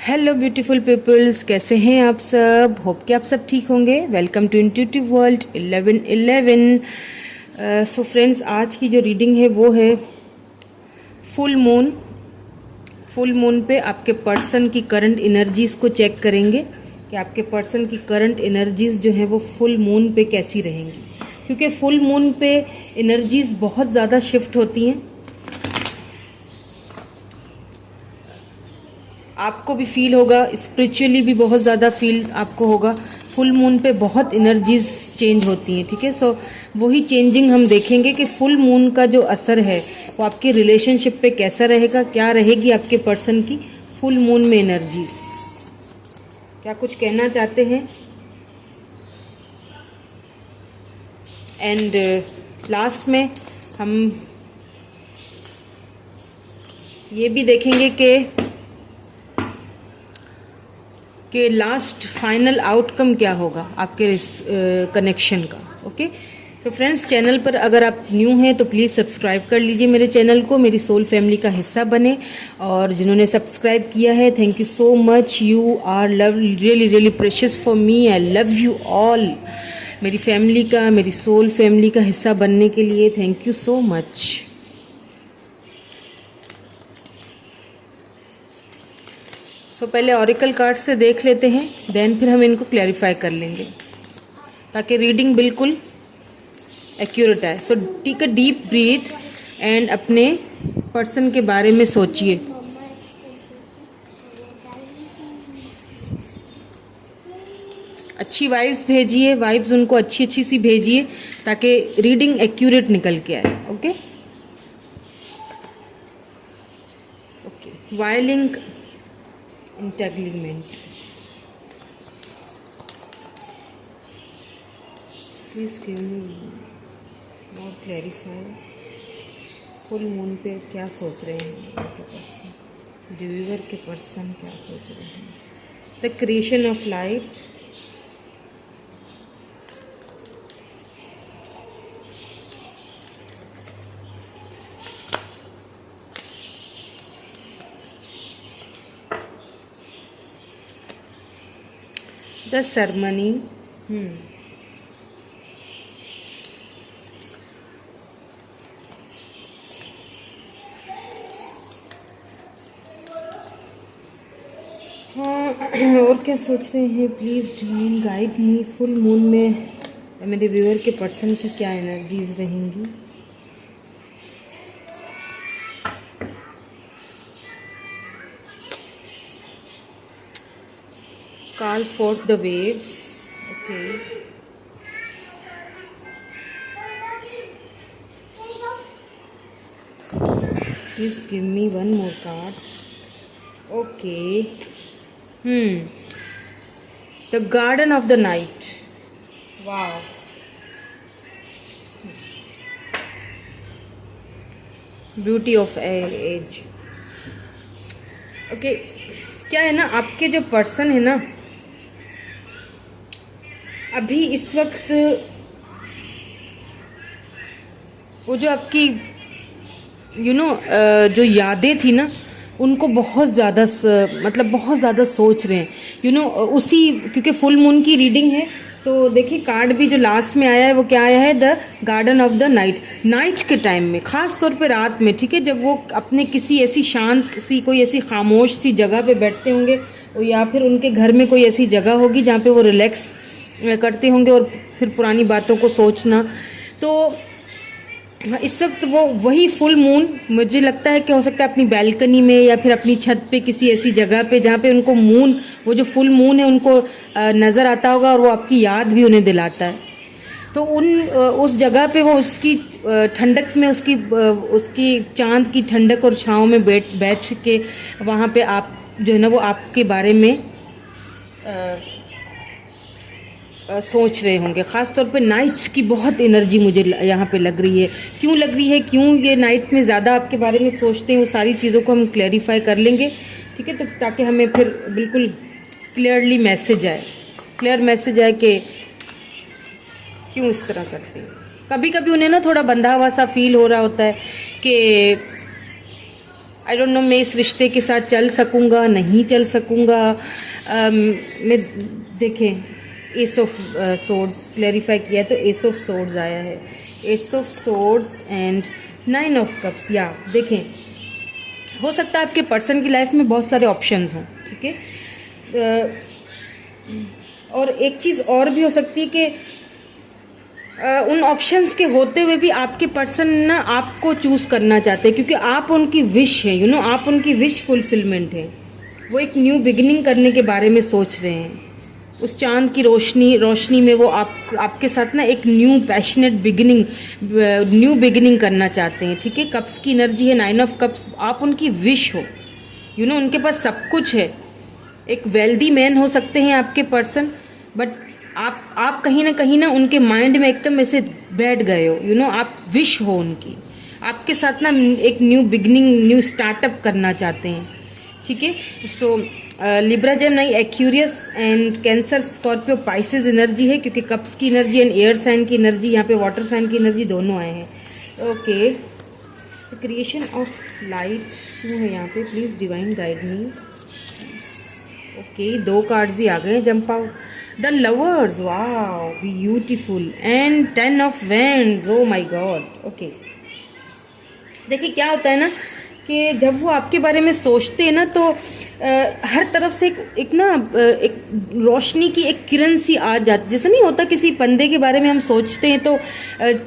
Hello beautiful peoples, कैसे हैं आप सब। होप कि आप सब ठीक होंगे। Welcome to intuitive world 1111। So friends, आज की जो रीडिंग है वो है फुल मून। फुल मून पे आपके पर्सन की करंट एनर्जीज़ को चेक करेंगे कि आपके पर्सन की करंट एनर्जीज़ जो है वो फुल मून पे कैसी रहेंगी, क्योंकि फुल मून पे एनर्जीज़ बहुत ज़्यादा शिफ्ट होती हैं। आपको भी फील होगा, स्पिरिचुअली भी बहुत ज़्यादा फील आपको होगा। फुल मून पे बहुत एनर्जीज चेंज होती हैं, ठीक है। सो वही चेंजिंग हम देखेंगे कि फुल मून का जो असर है वो आपके रिलेशनशिप पे कैसा रहेगा, क्या रहेगी आपके पर्सन की फुल मून में एनर्जीज, क्या कुछ कहना चाहते हैं। एंड लास्ट में हम ये भी देखेंगे कि लास्ट फाइनल आउटकम क्या होगा आपके कनेक्शन का। ओके, सो फ्रेंड्स, चैनल पर अगर आप न्यू हैं तो प्लीज़ सब्सक्राइब कर लीजिए मेरे चैनल को, मेरी सोल फैमिली का हिस्सा बने। और जिन्होंने सब्सक्राइब किया है, thank you so much. You are love really really precious for me. I love you all. मेरी फैमिली का, मेरी सोल फैमिली का हिस्सा बनने के लिए thank you so much. So पहले ऑरिकल कार्ड से देख लेते हैं, देन फिर हम इनको क्लैरिफाई कर लेंगे ताकि रीडिंग बिल्कुल एक्यूरेट आए। So take a deep breath and अपने पर्सन के बारे में सोचिए। अच्छी वाइब्स भेजिए, वाइब्स उनको अच्छी अच्छी सी भेजिए ताकि रीडिंग एक्यूरेट निकल के आए। Okay okay, oiling entanglement. Please give me more clarify. Full moon पे क्या सोच रहे हैं आपके पर्सन, व्यूअर के पर्सन क्या सोच रहे हैं। The creation of light, the ceremony, हाँ और क्या सोच रहे हैं। Please divine guide me. Full moon में मेरे व्यूअर के पर्सन की क्या एनर्जीज रहेंगी। Call forth the waves. Okay. Please give me one more card. Okay. The Garden of the Night. Wow. Beauty of age. Okay. क्या है ना, आपके जो पर्सन है ना, अभी इस वक्त वो जो आपकी जो यादें थी ना, उनको बहुत ज़्यादा बहुत ज़्यादा सोच रहे हैं उसी, क्योंकि फुल मून की रीडिंग है। तो देखिए कार्ड भी जो लास्ट में आया है वो क्या आया है, the garden of the night. Night के टाइम में, ख़ास तौर पे रात में, ठीक है, जब वो अपने किसी ऐसी शांत सी, कोई ऐसी खामोश सी जगह पे बैठते होंगे, या फिर उनके घर में कोई ऐसी जगह होगी जहाँ पे वो रिलैक्स करते होंगे और फिर पुरानी बातों को सोचना। तो इस वक्त वो वही फुल मून मुझे लगता है कि हो सकता है अपनी बैल्कनी में या फिर अपनी छत पे किसी ऐसी जगह पे जहाँ पे उनको मून, वो जो फुल मून है उनको नज़र आता होगा और वो आपकी याद भी उन्हें दिलाता है। तो उस जगह पे वो उसकी ठंडक में, उसकी चांद की ठंडक और छाँव में बैठ के वहाँ पे आप जो है ना वो आपके बारे में सोच रहे होंगे। ख़ास तौर पे नाइट की बहुत एनर्जी मुझे यहाँ पे लग रही है। क्यों लग रही है, क्यों ये नाइट में ज़्यादा आपके बारे में सोचते हैं, वो सारी चीज़ों को हम क्लैरिफाई कर लेंगे, ठीक है। तो ताकि हमें फिर बिल्कुल क्लियर मैसेज आए कि क्यों इस तरह करते हैं। कभी कभी उन्हें ना थोड़ा बंधा हुआ सा फील हो रहा होता है कि आई डोंट नो मैं इस रिश्ते के साथ चल सकूँगा नहीं चल सकूँगा। मैं देखें एस ऑफ सोर्ड्स क्लैरिफाई किया तो एस ऑफ सोर्ड्स आया है, S of swords and 9 of cups. या देखें हो सकता है आपके पर्सन की लाइफ में बहुत सारे ऑप्शंस हों, ठीक है। और एक चीज़ और भी हो सकती है कि उन ऑप्शंस के होते हुए भी आपके पर्सन ना आपको चूज़ करना चाहते हैं क्योंकि आप उनकी विश है, आप उनकी विश फुलफिलमेंट है। वो एक न्यू बिगिनिंग करने के बारे में सोच रहे हैं। उस चांद की रोशनी में वो आपके साथ ना एक new passionate beginning, new beginning करना चाहते हैं, ठीक है। कप्स की एनर्जी है 9 ऑफ कप्स, आप उनकी विश हो, उनके पास सब कुछ है। एक वेल्दी मैन हो सकते हैं आपके पर्सन, बट आप कहीं ना उनके माइंड में एकदम ऐसे बैठ गए हो, आप विश हो उनकी, आपके साथ ना एक न्यू बिगनिंग, न्यू स्टार्टअप करना चाहते हैं, ठीक है। So Libra Gemini Aquarius and Cancer Scorpio Pisces energy है क्योंकि कप्स की एनर्जी एंड एयर साइन की एनर्जी, यहाँ पे वाटर साइन की एनर्जी दोनों आए हैं। ओके, क्रिएशन ऑफ लाइट क्यों है यहाँ पे, please divine guide me. Okay, 2 cards ही आ गए jump out. The lovers, wow beautiful, and 10 of wands, oh my God. Okay, देखिए क्या होता है ना कि जब वो आपके बारे में सोचते हैं ना तो हर तरफ से एक रोशनी की एक किरण सी आ जाती है। जैसे नहीं होता किसी बंदे के बारे में हम सोचते हैं तो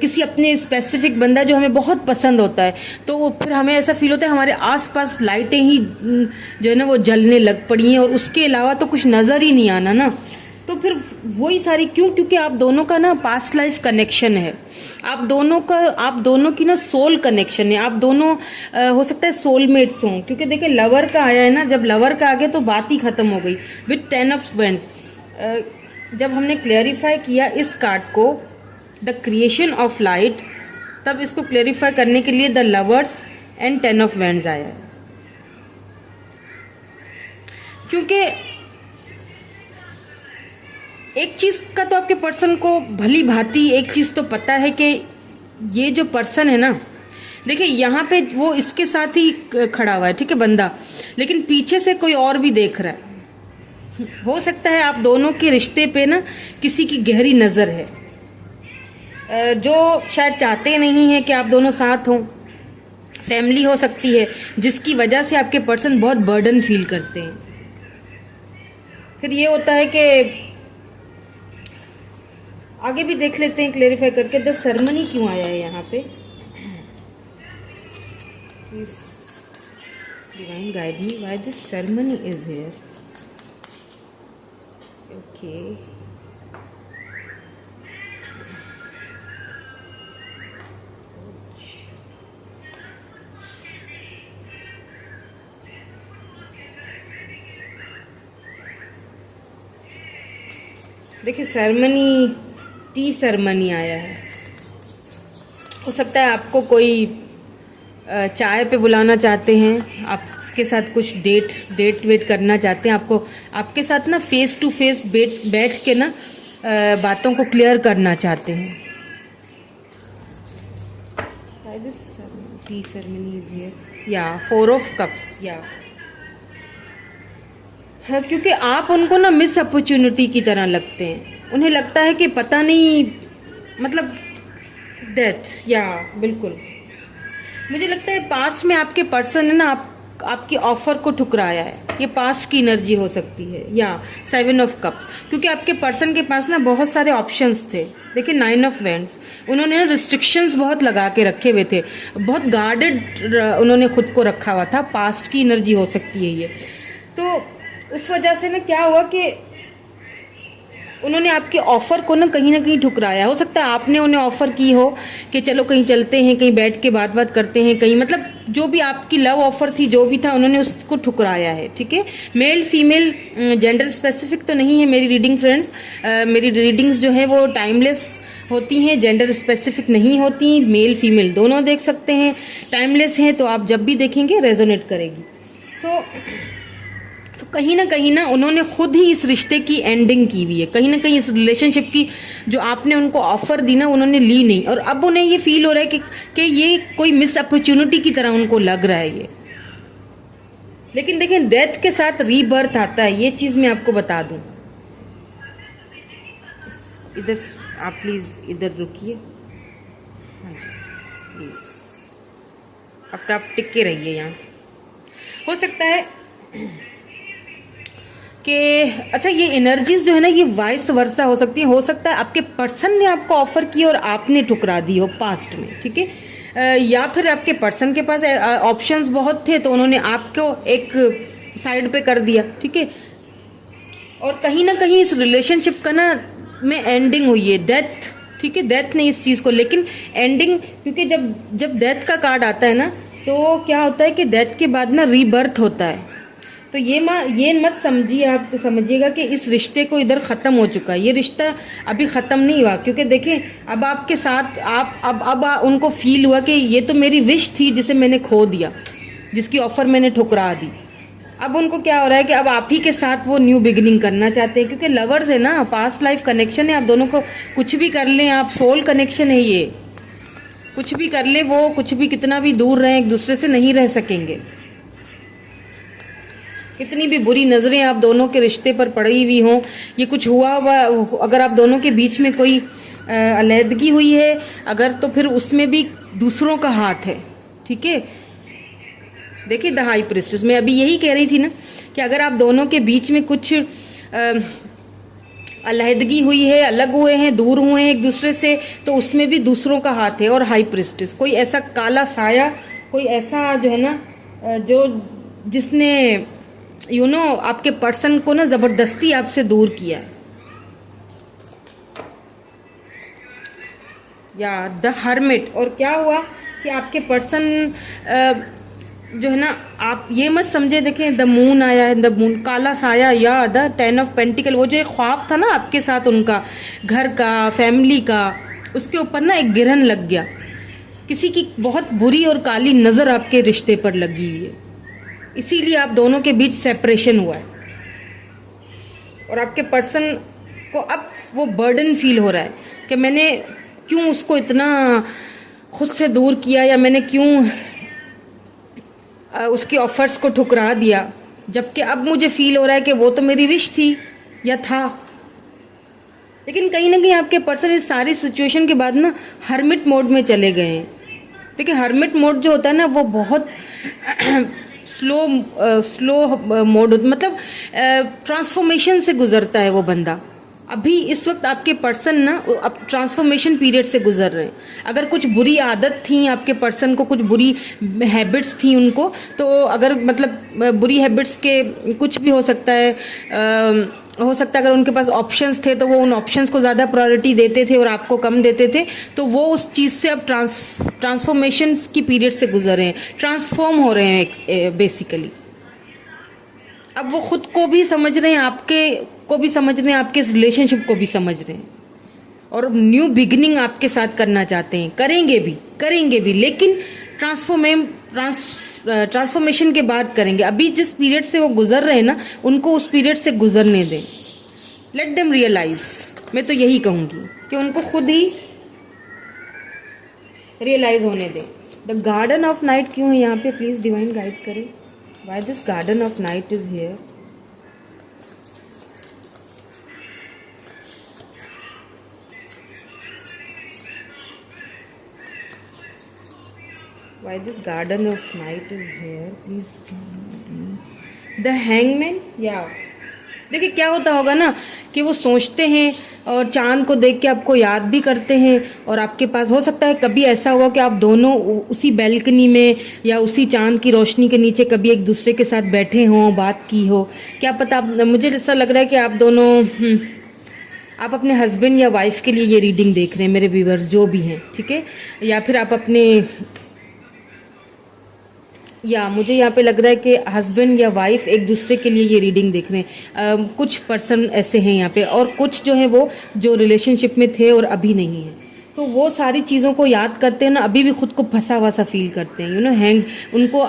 किसी अपने स्पेसिफिक बंदा जो हमें बहुत पसंद होता है तो फिर हमें ऐसा फील होता है हमारे आसपास लाइटें ही जो है ना वो जलने लग पड़ी हैं और उसके अलावा तो कुछ नज़र ही नहीं आना ना। तो फिर वही सारी क्योंकि आप दोनों का ना पास्ट लाइफ कनेक्शन है, आप दोनों की ना सोल कनेक्शन है, आप दोनों हो सकता है सोलमेट्स हों। क्योंकि देखिए लवर का आया है ना, जब लवर का आ गया तो बात ही खत्म हो गई विथ 10 ऑफ वैंड्स। जब हमने क्लैरिफाई किया इस कार्ड को द क्रिएशन ऑफ लाइट, तब इसको क्लैरिफाई करने के लिए the lovers and 10 of wands आया है। क्योंकि एक चीज़ का तो आपके पर्सन को भली भांति एक चीज़ तो पता है कि ये जो पर्सन है ना, देखिए यहाँ पे वो इसके साथ ही खड़ा हुआ है, ठीक है बंदा, लेकिन पीछे से कोई और भी देख रहा है। हो सकता है आप दोनों के रिश्ते पे ना किसी की गहरी नज़र है जो शायद चाहते नहीं है कि आप दोनों साथ हों। फैमिली हो सकती है जिसकी वजह से आपके पर्सन बहुत बर्डन फील करते हैं। फिर ये होता है कि आगे भी देख लेते हैं क्लेरिफाई करके द सेरेमनी क्यों आया है यहाँ पे, divine guide me why this ceremony is here. Okay, देखिए सेरेमनी टी सेरेमनी आया है। हो सकता है आपको कोई चाय पे बुलाना चाहते हैं, आपके साथ कुछ डेट वेट करना चाहते हैं, आपके साथ ना फेस टू फेस बैठ के ना बातों को क्लियर करना चाहते हैं। टी सेरेमनी इज हियर, या 4 ऑफ कप्स, या है क्योंकि आप उनको ना मिस अपॉर्चुनिटी की तरह लगते हैं। उन्हें लगता है कि पता नहीं, मतलब दैट, या बिल्कुल मुझे लगता है पास्ट में आपके पर्सन है ना आपकी ऑफर को ठुकराया है। ये पास्ट की एनर्जी हो सकती है, या 7 ऑफ कप्स, क्योंकि आपके पर्सन के पास ना बहुत सारे ऑप्शंस थे। देखिए 9 ऑफ वैंड्स, उन्होंने ना रिस्ट्रिक्शंस बहुत लगा के रखे हुए थे, बहुत गार्डेड उन्होंने खुद को रखा हुआ था। पास्ट की एनर्जी हो सकती है ये। तो उस वजह से ना क्या हुआ कि उन्होंने आपके ऑफ़र को ना कहीं ठुकराया। हो सकता है आपने उन्हें ऑफ़र की हो कि चलो कहीं चलते हैं, कहीं बैठ के बात करते हैं, कहीं मतलब जो भी आपकी लव ऑफ़र थी, जो भी था, उन्होंने उसको ठुकराया है, ठीक है। मेल फीमेल जेंडर स्पेसिफिक तो नहीं है मेरी रीडिंग फ्रेंड्स। मेरी रीडिंग्स जो है वो टाइमलेस होती हैं, जेंडर स्पेसिफिक नहीं होती। मेल फीमेल दोनों देख सकते हैं, टाइमलेस हैं, तो आप जब भी देखेंगे रेजोनेट करेगी। तो कहीं ना उन्होंने खुद ही इस रिश्ते की एंडिंग की हुई है। कहीं ना कहीं इस रिलेशनशिप की जो आपने उनको ऑफर दी ना, उन्होंने ली नहीं, और अब उन्हें ये फील हो रहा है कि ये कोई मिस अपॉर्चुनिटी की तरह उनको लग रहा है ये। लेकिन देखें डेथ के साथ रीबर्थ आता है, ये चीज़ मैं आपको बता दूं। इधर आप प्लीज़ इधर रुकिए, हाँ जी प्लीज़, अब आप टिक के रहिए यहाँ। हो सकता है कि अच्छा ये एनर्जीज जो है ना ये वाइस वर्सा हो सकती है। हो सकता है आपके पर्सन ने आपको ऑफर की और आपने ठुकरा दी हो पास्ट में, ठीक है, या फिर आपके पर्सन के पास ऑप्शंस बहुत थे तो उन्होंने आपको एक साइड पे कर दिया, ठीक है। और कहीं ना कहीं इस रिलेशनशिप का ना में एंडिंग हुई है, डेथ, ठीक है, डेथ नहीं इस चीज़ को, लेकिन एंडिंग, क्योंकि जब डेथ का कार्ड आता है ना तो क्या होता है कि डेथ के बाद ना रीबर्थ होता है। तो ये मत समझिए, आप समझिएगा कि इस रिश्ते को इधर ख़त्म हो चुका है, ये रिश्ता अभी ख़त्म नहीं हुआ। क्योंकि देखें अब आपके साथ अब उनको फील हुआ कि ये तो मेरी विश थी जिसे मैंने खो दिया, जिसकी ऑफ़र मैंने ठुकरा दी। अब उनको क्या हो रहा है कि अब आप ही के साथ वो न्यू बिगिनिंग करना चाहते हैं, क्योंकि लवर्स है ना, पास्ट लाइफ कनेक्शन है, आप दोनों को कुछ भी कर लें, आप सोल कनेक्शन है, ये कुछ भी कर ले, वो कुछ भी कितना भी दूर रहें एक दूसरे से नहीं रह सकेंगे। कितनी भी बुरी नज़रें आप दोनों के रिश्ते पर पड़ी हुई हों, ये कुछ हुआ अगर आप दोनों के बीच में कोई अलहदगी हुई है अगर, तो फिर उसमें भी दूसरों का हाथ है, ठीक है। देखिए द हाई प्रीस्टेस, मैं अभी यही कह रही थी ना कि अगर आप दोनों के बीच में कुछ अलहदगी हुई है, अलग हुए हैं, दूर हुए हैं एक दूसरे से, तो उसमें भी दूसरों का हाथ है। और हाई प्रीस्टेस कोई ऐसा काला साया, कोई ऐसा जो है ना जो जिसने आपके पर्सन को ना जबरदस्ती आपसे दूर किया है। या द हर्मिट, और क्या हुआ कि आपके पर्सन जो है ना, आप ये मत समझे, देखें द मून आया है, द मून काला साया, या द 10 ऑफ पेंटिकल, वो जो एक ख्वाब था ना आपके साथ उनका, घर का, फैमिली का, उसके ऊपर ना एक गिरहन लग गया। किसी की बहुत बुरी और काली नज़र आपके रिश्ते पर लगी हुई है, इसीलिए आप दोनों के बीच सेपरेशन हुआ है। और आपके पर्सन को अब वो बर्डन फील हो रहा है कि मैंने क्यों उसको इतना खुद से दूर किया, या मैंने क्यों उसकी ऑफर्स को ठुकरा दिया, जबकि अब मुझे फील हो रहा है कि वो तो मेरी विश थी या था। लेकिन कहीं ना कहीं आपके पर्सन इस सारी सिचुएशन के बाद ना हर्मिट मोड में चले गए हैं। देखिए हर्मिट मोड जो होता है ना वो बहुत स्लो मोड, मतलब ट्रांसफॉर्मेशन से गुजरता है वो बंदा। अभी इस वक्त आपके पर्सन ना अब ट्रांसफॉर्मेशन पीरियड से गुजर रहे हैं। अगर कुछ बुरी आदत थी आपके पर्सन को, कुछ बुरी हैबिट्स थी उनको, तो अगर मतलब बुरी हैबिट्स के कुछ भी हो सकता है, अगर उनके पास ऑप्शंस थे तो वो उन ऑप्शंस को ज़्यादा प्रायोरिटी देते थे और आपको कम देते थे, तो वो उस चीज़ से अब ट्रांसफॉर्मेशन की पीरियड से गुजर रहे हैं, ट्रांसफॉर्म हो रहे हैं बेसिकली। अब वो खुद को भी समझ रहे हैं, आपके को भी समझ रहे हैं, आपके इस रिलेशनशिप को भी समझ रहे हैं, और न्यू बिगिनिंग आपके साथ करना चाहते हैं, करेंगे भी, लेकिन ट्रांसफॉर्मेशन के बाद करेंगे। अभी जिस पीरियड से वो गुजर रहे हैं ना, उनको उस पीरियड से गुजरने दें। लेट देम रियलाइज, मैं तो यही कहूँगी कि उनको खुद ही रियलाइज होने दें। द गार्डन ऑफ नाइट क्यों है यहाँ पे, प्लीज डिवाइन गाइड करें। Why this garden of night is here? Why this garden of night is here? Please. The hangman? Yeah. देखिए क्या होता होगा ना कि वो सोचते हैं और चांद को देख के आपको याद भी करते हैं, और आपके पास हो सकता है कभी ऐसा हुआ कि आप दोनों उसी बैल्कनी में या उसी चांद की रोशनी के नीचे कभी एक दूसरे के साथ बैठे हों, बात की हो, क्या पता। मुझे ऐसा लग रहा है कि आप दोनों आप अपने हस्बैंड या वाइफ के लिए ये रीडिंग देख रहे हैं, मेरे व्यूअर्स जो भी हैं, ठीक है, या फिर आप अपने, या मुझे यहाँ पे लग रहा है कि हस्बैंड या वाइफ एक दूसरे के लिए ये रीडिंग देख रहे हैं। कुछ पर्सन ऐसे हैं यहाँ पे, और कुछ जो है वो जो रिलेशनशिप में थे और अभी नहीं है, तो वो सारी चीज़ों को याद करते हैं ना, अभी भी खुद को फंसा हुआ सा फील करते हैं। हैंग, उनको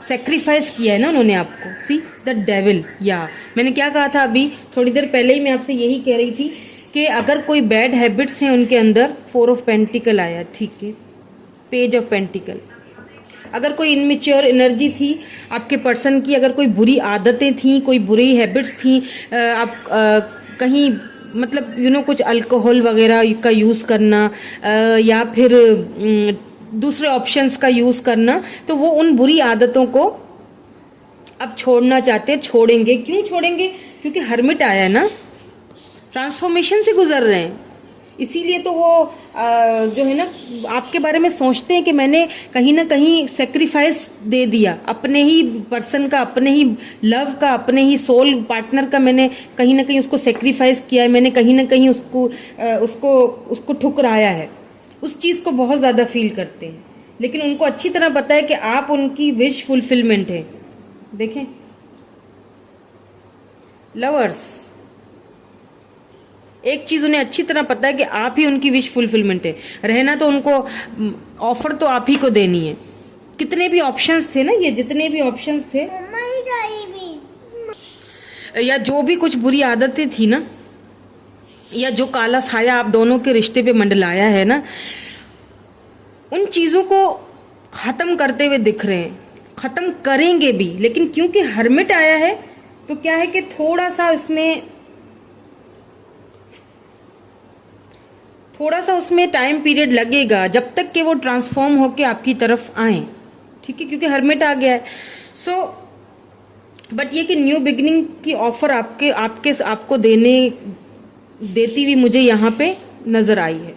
सेक्रीफाइस किया है ना उन्होंने आपको। सी द डेविल, या मैंने क्या कहा था अभी थोड़ी देर पहले ही, मैं आपसे यही कह रही थी कि अगर कोई बैड हैबिट्स हैं उनके अंदर, 4 ऑफ पेंटिकल आया, ठीक है, पेज ऑफ पेंटिकल, अगर कोई इनमेच्योर एनर्जी थी आपके पर्सन की, अगर कोई बुरी आदतें थी, कोई बुरी हैबिट्स थी, आप कहीं मतलब कुछ अल्कोहल वगैरह का यूज़ करना या फिर दूसरे ऑप्शंस का यूज़ करना, तो वो उन बुरी आदतों को अब छोड़ना चाहते हैं, छोड़ेंगे। क्यों छोड़ेंगे? क्योंकि हर्मिट आया है ना, ट्रांसफॉर्मेशन से गुजर रहे हैं, इसीलिए तो वो जो है ना आपके बारे में सोचते हैं कि मैंने कहीं ना कहीं सेक्रीफाइस दे दिया, अपने ही पर्सन का, अपने ही लव का, अपने ही सोल पार्टनर का मैंने कहीं ना कहीं उसको सेक्रीफाइस किया है, मैंने कहीं ना कहीं उसको ठुकराया है। उस चीज़ को बहुत ज़्यादा फील करते हैं, लेकिन उनको अच्छी तरह पता है कि आप उनकी विश फुलफिलमेंट है। देखें लवर्स, एक चीज उन्हें अच्छी तरह पता है कि आप ही उनकी विश फुलफिलमेंट है। रहना तो उनको ऑफर तो आप ही को देनी है। कितने भी ऑप्शंस थे ना, ये जितने भी ऑप्शंस थे या जो भी कुछ बुरी आदतें थी ना, या जो काला साया आप दोनों के रिश्ते पे मंडलाया है ना, उन चीजों को खत्म करते हुए दिख रहे हैं, खत्म करेंगे भी। लेकिन क्योंकि हर्मिट आया है तो क्या है कि थोड़ा सा उसमें टाइम पीरियड लगेगा जब तक कि वो ट्रांसफॉर्म होके आपकी तरफ आए, ठीक है, क्योंकि हर्मिट आ गया है। सो बट ये कि न्यू बिगिनिंग की ऑफर आपको देती हुई मुझे यहाँ पे नजर आई है,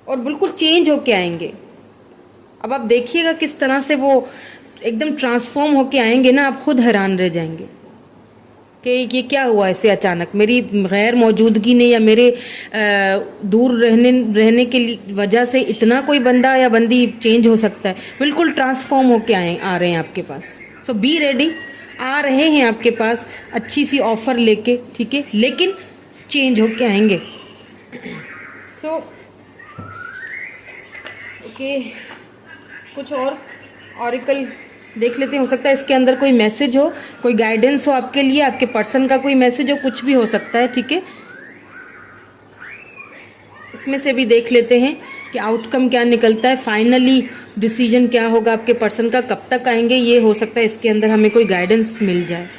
और बिल्कुल चेंज होके आएंगे। अब आप देखिएगा किस तरह से वो एकदम ट्रांसफॉर्म होके आएंगे ना, आप खुद हैरान रह जाएंगे कि ये क्या हुआ ऐसे अचानक, मेरी गैर मौजूदगी ने या मेरे दूर रहने की वजह से इतना कोई बंदा या बंदी चेंज हो सकता है। बिल्कुल ट्रांसफॉर्म होके आ रहे हैं आपके पास। सो बी रेडी, आ रहे हैं आपके पास अच्छी सी ऑफर लेके, ठीक है, लेकिन चेंज होके आएंगे। सो ओके, कुछ और ऑरिकल देख लेते हैं। हो सकता है इसके अंदर कोई मैसेज हो, कोई गाइडेंस हो आपके लिए, आपके पर्सन का कोई मैसेज हो, कुछ भी हो सकता है, ठीक है। इसमें से भी देख लेते हैं कि आउटकम क्या निकलता है, फाइनली डिसीजन क्या होगा आपके पर्सन का, कब तक आएंगे। ये हो सकता है इसके अंदर हमें कोई गाइडेंस मिल जाए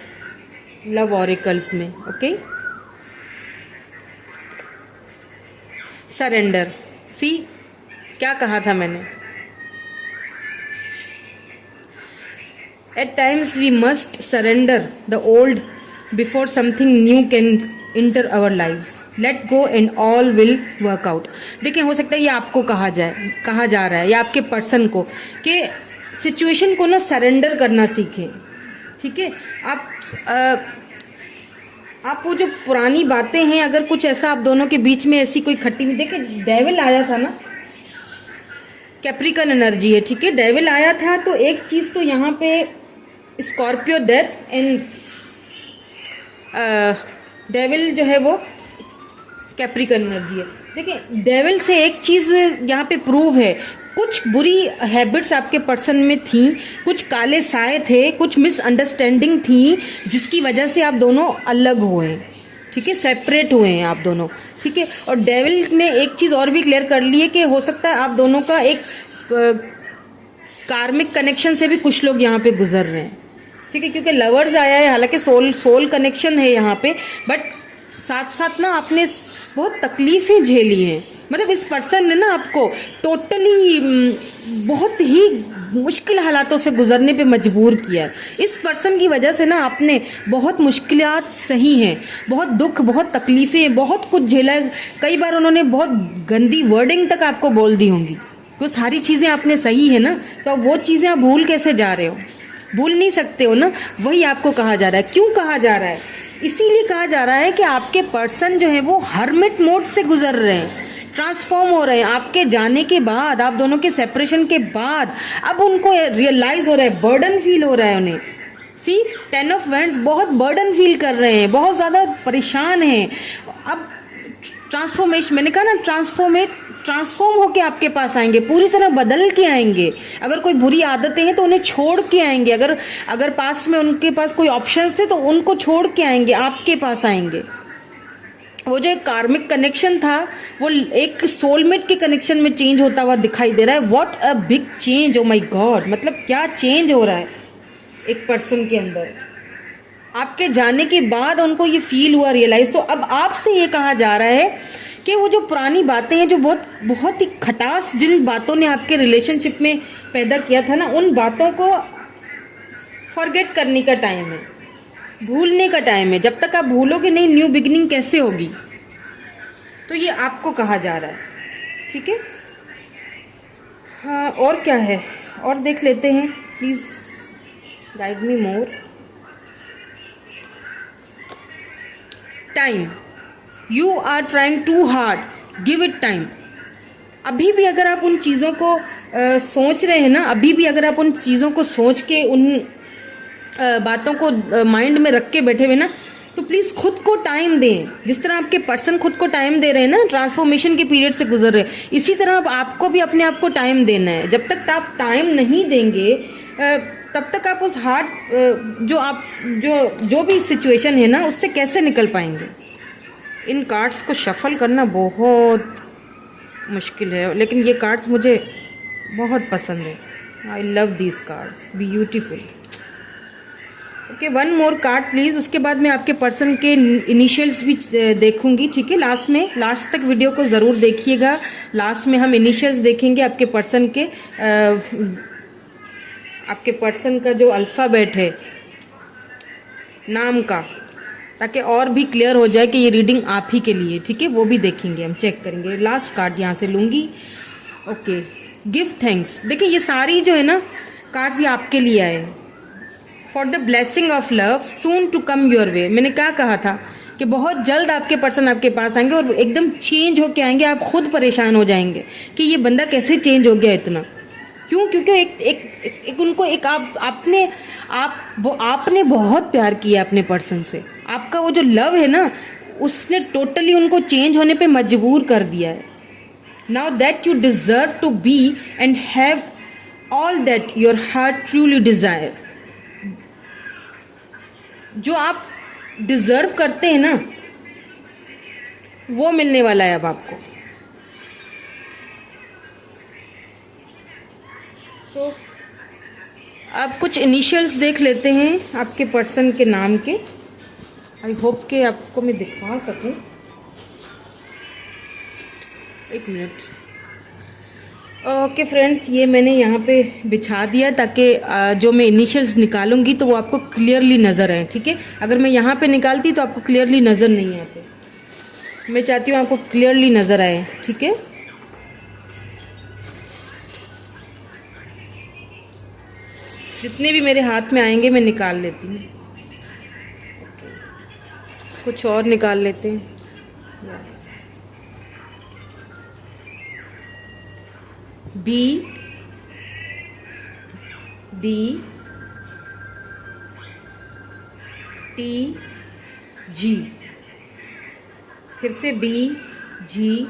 लव ऑरिकल्स में। ओके, सरेंडर, सी क्या कहा था मैंने, at times we must surrender the old before something new can enter our lives. Let go and all will work out. देखिए, हो सकता है ये आपको कहा जा रहा है या आपके पर्सन को कि सिचुएशन को ना सरेंडर करना सीखें, ठीक है। आप वो जो पुरानी बातें हैं, अगर कुछ ऐसा आप दोनों के बीच में ऐसी कोई खट्टी, देखिए डेविल आया था ना, कैप्रिकन एनर्जी है, ठीक है, डेविल आया था। तो एक चीज तो यहाँ पे स्कॉर्पियो डेथ एंड डेविल जो है वो कैप्रिकन एनर्जी है। देखिए डेविल से एक चीज यहाँ पे प्रूव है, कुछ बुरी हैबिट्स आपके पर्सन में थी, कुछ काले साए थे, कुछ मिसअंडरस्टैंडिंग थी, जिसकी वजह से आप दोनों अलग हुए हैं, ठीक है, सेपरेट हुए हैं आप दोनों, ठीक है। और डेविल ने एक चीज और भी क्लियर कर ली है कि हो सकता है आप दोनों का एक कार्मिक कनेक्शन से भी कुछ लोग यहाँ पे गुजर रहे हैं, ठीक है, क्योंकि लवर्स आया है, हालांकि सोल कनेक्शन है यहाँ पे, बट साथ साथ ना आपने बहुत तकलीफें झेली हैं। मतलब इस पर्सन ने ना आपको टोटली बहुत ही मुश्किल हालातों से गुजरने पे मजबूर किया है। इस पर्सन की वजह से ना आपने बहुत मुश्किलात सही हैं, बहुत दुख, बहुत तकलीफें, बहुत कुछ झेला है। कई बार उन्होंने बहुत गंदी वर्डिंग तक आपको बोल दी होंगी, तो सारी चीज़ें आपने सही है ना, तो वो चीज़ें आप भूल कैसे जा रहे हो, भूल नहीं सकते हो ना। वही आपको कहा जा रहा है। क्यों कहा जा रहा है? इसीलिए कहा जा रहा है कि आपके पर्सन जो है वो हर्मिट मोड से गुजर रहे हैं, ट्रांसफॉर्म हो रहे हैं। आपके जाने के बाद, आप दोनों के सेपरेशन के बाद अब उनको रियलाइज हो रहा है, बर्डन फील हो रहा है उन्हें। सी 10 ऑफ वैंड्स, बहुत बर्डन फील कर रहे हैं, बहुत ज़्यादा परेशान हैं। अब ट्रांसफॉर्मेशन, मैंने कहा ना, ट्रांसफॉर्म होके आपके पास आएंगे, पूरी तरह बदल के आएंगे। अगर कोई बुरी आदतें हैं तो उन्हें छोड़ के आएंगे, अगर पास्ट में उनके पास कोई ऑप्शंस थे तो उनको छोड़ के आएंगे, आपके पास आएंगे। वो जो एक कार्मिक कनेक्शन था वो एक सोलमेट के कनेक्शन में चेंज होता हुआ दिखाई दे रहा है। What a big change, O my God, मतलब क्या चेंज हो रहा है एक पर्सन के अंदर। आपके जाने के बाद उनको ये फील हुआ, रियलाइज। तो अब आपसे ये कहा जा रहा है कि वो जो पुरानी बातें हैं, जो बहुत बहुत ही खटास जिन बातों ने आपके रिलेशनशिप में पैदा किया था ना, उन बातों को फॉरगेट करने का टाइम है, भूलने का टाइम है। जब तक आप भूलोगे नहीं, न्यू बिगिनिंग कैसे होगी। तो ये आपको कहा जा रहा है, ठीक है। हाँ, और क्या है, और देख लेते हैं, please guide me more. Time, you are trying too hard, give it time. अभी भी अगर आप उन चीज़ों को सोच रहे हैं ना, अभी भी अगर आप उन चीज़ों को सोच के, उन बातों को माइंड में रख के बैठे हुए ना, तो प्लीज़ खुद को टाइम दें। जिस तरह आपके पर्सन खुद को टाइम दे रहे हैं ना, ट्रांसफॉर्मेशन के पीरियड से गुजर रहे हैं, इसी तरह अब आपको भी अपने आप को टाइम देना है। जब तक आप टाइम नहीं देंगे तब तक आप उस हार्ड जो भी सिचुएशन है ना, उससे कैसे निकल पाएंगे। इन कार्ड्स को शफल करना बहुत मुश्किल है, लेकिन ये कार्ड्स मुझे बहुत पसंद है। I love these cards, beautiful. Okay, one more card please. उसके बाद मैं आपके पर्सन के इनिशियल्स भी देखूंगी, ठीक है। लास्ट तक वीडियो को ज़रूर देखिएगा। लास्ट में हम इनिशियल्स देखेंगे आपके पर्सन के, आपके पर्सन का जो अल्फ़ाबेट है नाम का, ताकि और भी क्लियर हो जाए कि ये रीडिंग आप ही के लिए, ठीक है। वो भी देखेंगे, हम चेक करेंगे। लास्ट कार्ड यहाँ से लूँगी। Okay, give thanks. देखिए, ये सारी जो है ना कार्ड्स, ये आपके लिए आए। For the blessing of love soon to come your way. मैंने क्या कहा था कि बहुत जल्द आपके पर्सन आपके पास आएंगे और एकदम चेंज होके आएंगे। आप खुद परेशान हो जाएंगे कि ये बंदा कैसे चेंज हो गया इतना, क्यों? क्योंकि एक उनको एक आपने बहुत प्यार किया अपने पर्सन से। आपका वो जो लव है ना, उसने टोटली उनको चेंज होने पे मजबूर कर दिया है। Now that you deserve to be and have all that your heart truly desire. जो आप डिजर्व करते हैं ना, वो मिलने वाला है अब आपको। तो अब कुछ इनिशियल्स देख लेते हैं आपके पर्सन के नाम के। आई होप कि आपको मैं दिखा सकूं। एक मिनट। ओके फ्रेंड्स, ये मैंने यहाँ पे बिछा दिया ताकि जो मैं इनिशियल्स निकालूंगी तो वो आपको क्लियरली नज़र आए, ठीक है। अगर मैं यहाँ पे निकालती तो आपको क्लियरली नज़र नहीं है। यहाँ पे मैं चाहती हूँ आपको क्लियरली नज़र आए, ठीक है। जितने भी मेरे हाथ में आएंगे मैं निकाल लेती हूँ। कुछ और निकाल लेते हैं। बी डी टी जी, फिर से B G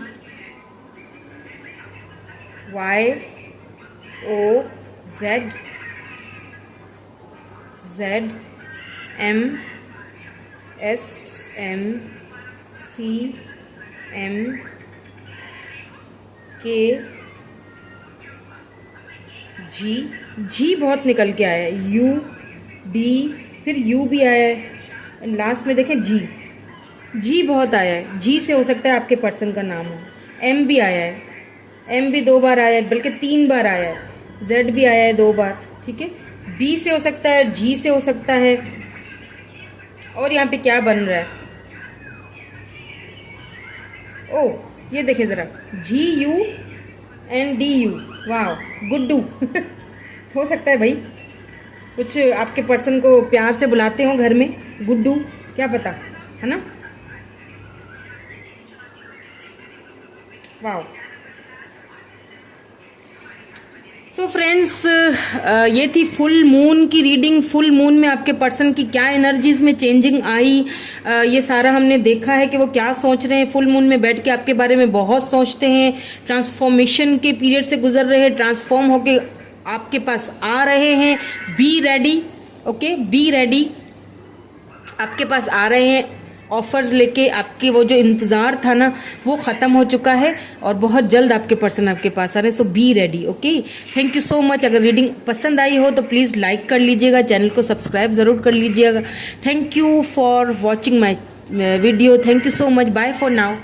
Y O Z Z M S M C M K G बहुत निकल के आया है। यू डी, फिर यू भी आया है, लास्ट में देखें जी बहुत आया है। जी से हो सकता है आपके पर्सन का नाम हो। एम भी आया है, एम भी 2 बार आया है, बल्कि 3 बार आया है। जेड भी आया है 2 बार, ठीक है। बी से हो सकता है, जी से हो सकता है। और यहाँ पे क्या बन रहा है? ओ, ये देखें ज़रा, जी यू एंड डी यू। वाह, गुड्डू हो सकता है भाई, कुछ आपके पर्सन को प्यार से बुलाते हो घर में गुड्डू, क्या पता, है ना। वाह। सो फ्रेंड्स, ये थी फुल मून की रीडिंग। फुल मून में आपके पर्सन की क्या एनर्जीज में चेंजिंग आई, ये सारा हमने देखा है कि वो क्या सोच रहे हैं। फुल मून में बैठ के आपके बारे में बहुत सोचते हैं, ट्रांसफॉर्मेशन के पीरियड से गुजर रहे हैं, ट्रांसफॉर्म होके आपके पास आ रहे हैं। B ready, okay, be ready, आपके पास आ रहे हैं। ऑफर्स लेके आपके वो जो इंतज़ार था ना वो ख़त्म हो चुका है और बहुत जल्द आपके पर्सन आपके पास आ रहे हैं. So be ready. Okay, thank you so much. अगर रीडिंग पसंद आई हो तो प्लीज़ लाइक कर लीजिएगा, चैनल को सब्सक्राइब ज़रूर कर लीजिएगा. Thank you for watching my video. Thank you so much. Bye for now.